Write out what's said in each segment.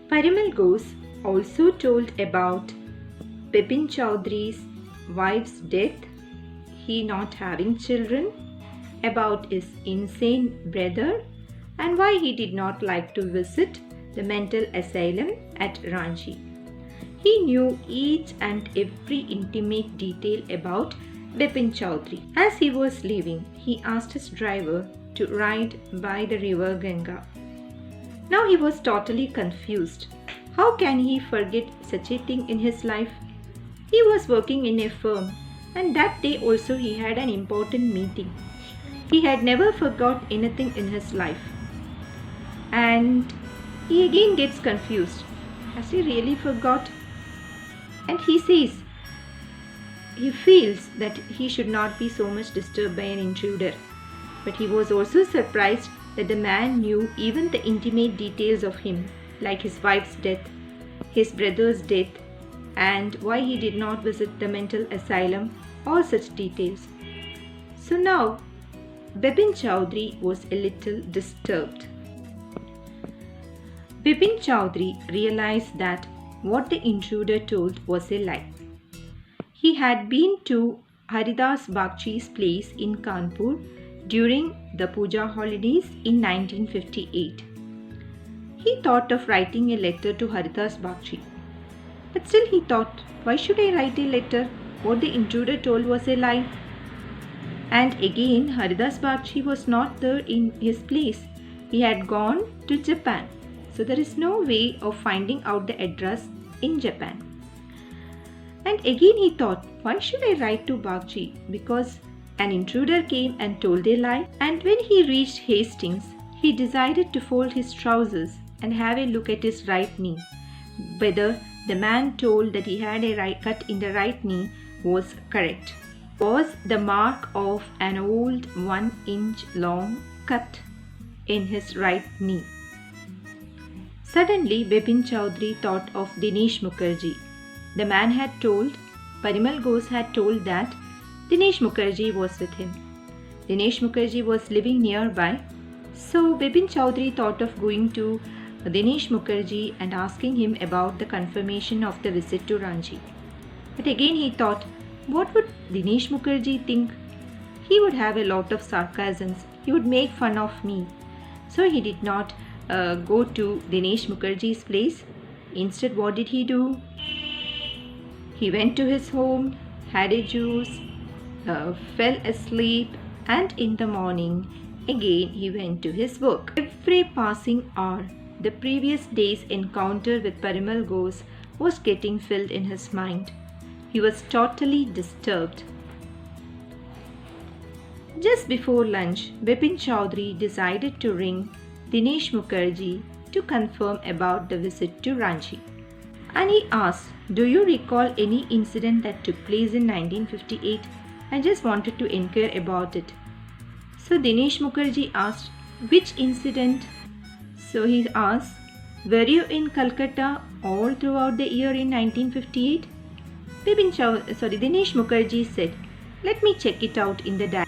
Parimal Ghosh also told about Bipin Chowdhury's wife's death, he not having children, about his insane brother, and why he did not like to visit the mental asylum at Ranchi. He knew each and every intimate detail about Bipin Chowdhury. As he was leaving, he asked his driver to ride by the river Ganga. Now he was totally confused. How can he forget such a thing in his life? He was working in a firm, and that day also he had an important meeting. He had never forgot anything in his life. And he again gets confused. Has he really forgot? And he says, he feels that he should not be so much disturbed by an intruder. But he was also surprised that the man knew even the intimate details of him, like his wife's death, his brother's death, and why he did not visit the mental asylum, all such details. So now, Bipin Chowdhury was a little disturbed. Bipin Chowdhury realized that what the intruder told was a lie. He had been to Haridas Bagchi's place in Kanpur during the Puja holidays in 1958. He thought of writing a letter to Haridas Bagchi. But still he thought, why should I write a letter? What the intruder told was a lie. And again, Haridas Bagchi was not there in his place. He had gone to Japan. So there is no way of finding out the address in Japan. And again he thought, why should I write to Bagchi? Because an intruder came and told a lie. And when he reached Hastings, he decided to fold his trousers and have a look at his right knee, whether the man told that he had a cut in the right knee was correct. Was the mark of an old 1-inch long cut in his right knee. Suddenly, Bipin Chowdhury thought of Dinesh Mukherjee. The man had told, Parimal Ghosh had told that Dinesh Mukherjee was with him. Dinesh Mukherjee was living nearby. So Bipin Chowdhury thought of going to Dinesh Mukherjee and asking him about the confirmation of the visit to Ranchi. But again he thought, what would Dinesh Mukherjee think? He would have a lot of sarcasms. He would make fun of me. So he did not go to Dinesh Mukherjee's place. Instead, what did he do? He went to his home, had a juice, fell asleep, and in the morning, again he went to his work. Every passing hour, the previous day's encounter with Parimal Ghosh was getting filled in his mind. He was totally disturbed. Just before lunch, Bipin Chowdhury decided to ring Dinesh Mukherjee to confirm about the visit to Ranchi. And he asked, do you recall any incident that took place in 1958? I just wanted to inquire about it. So Dinesh Mukherjee asked, which incident? So he asked, were you in Calcutta all throughout the year in 1958? Dinesh Mukherjee said, let me check it out in the diary.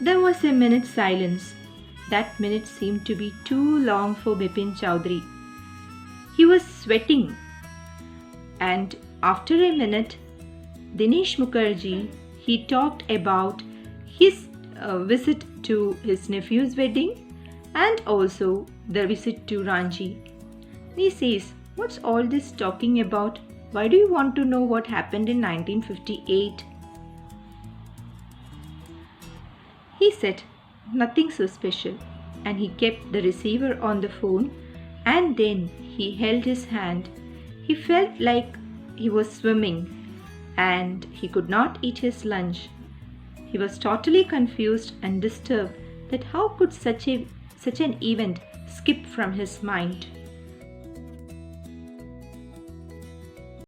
There was a minute's silence. That minute seemed to be too long for Bipin Chowdhury. He was sweating. And after a minute, Dinesh Mukherjee, he talked about his visit to his nephew's wedding and also the visit to Ranchi. He says, what's all this talking about? Why do you want to know what happened in 1958? He said, nothing so special, and he kept the receiver on the phone, and then he held his hand. He felt like he was swimming and he could not eat his lunch. He was totally confused and disturbed that how could such an event skip from his mind.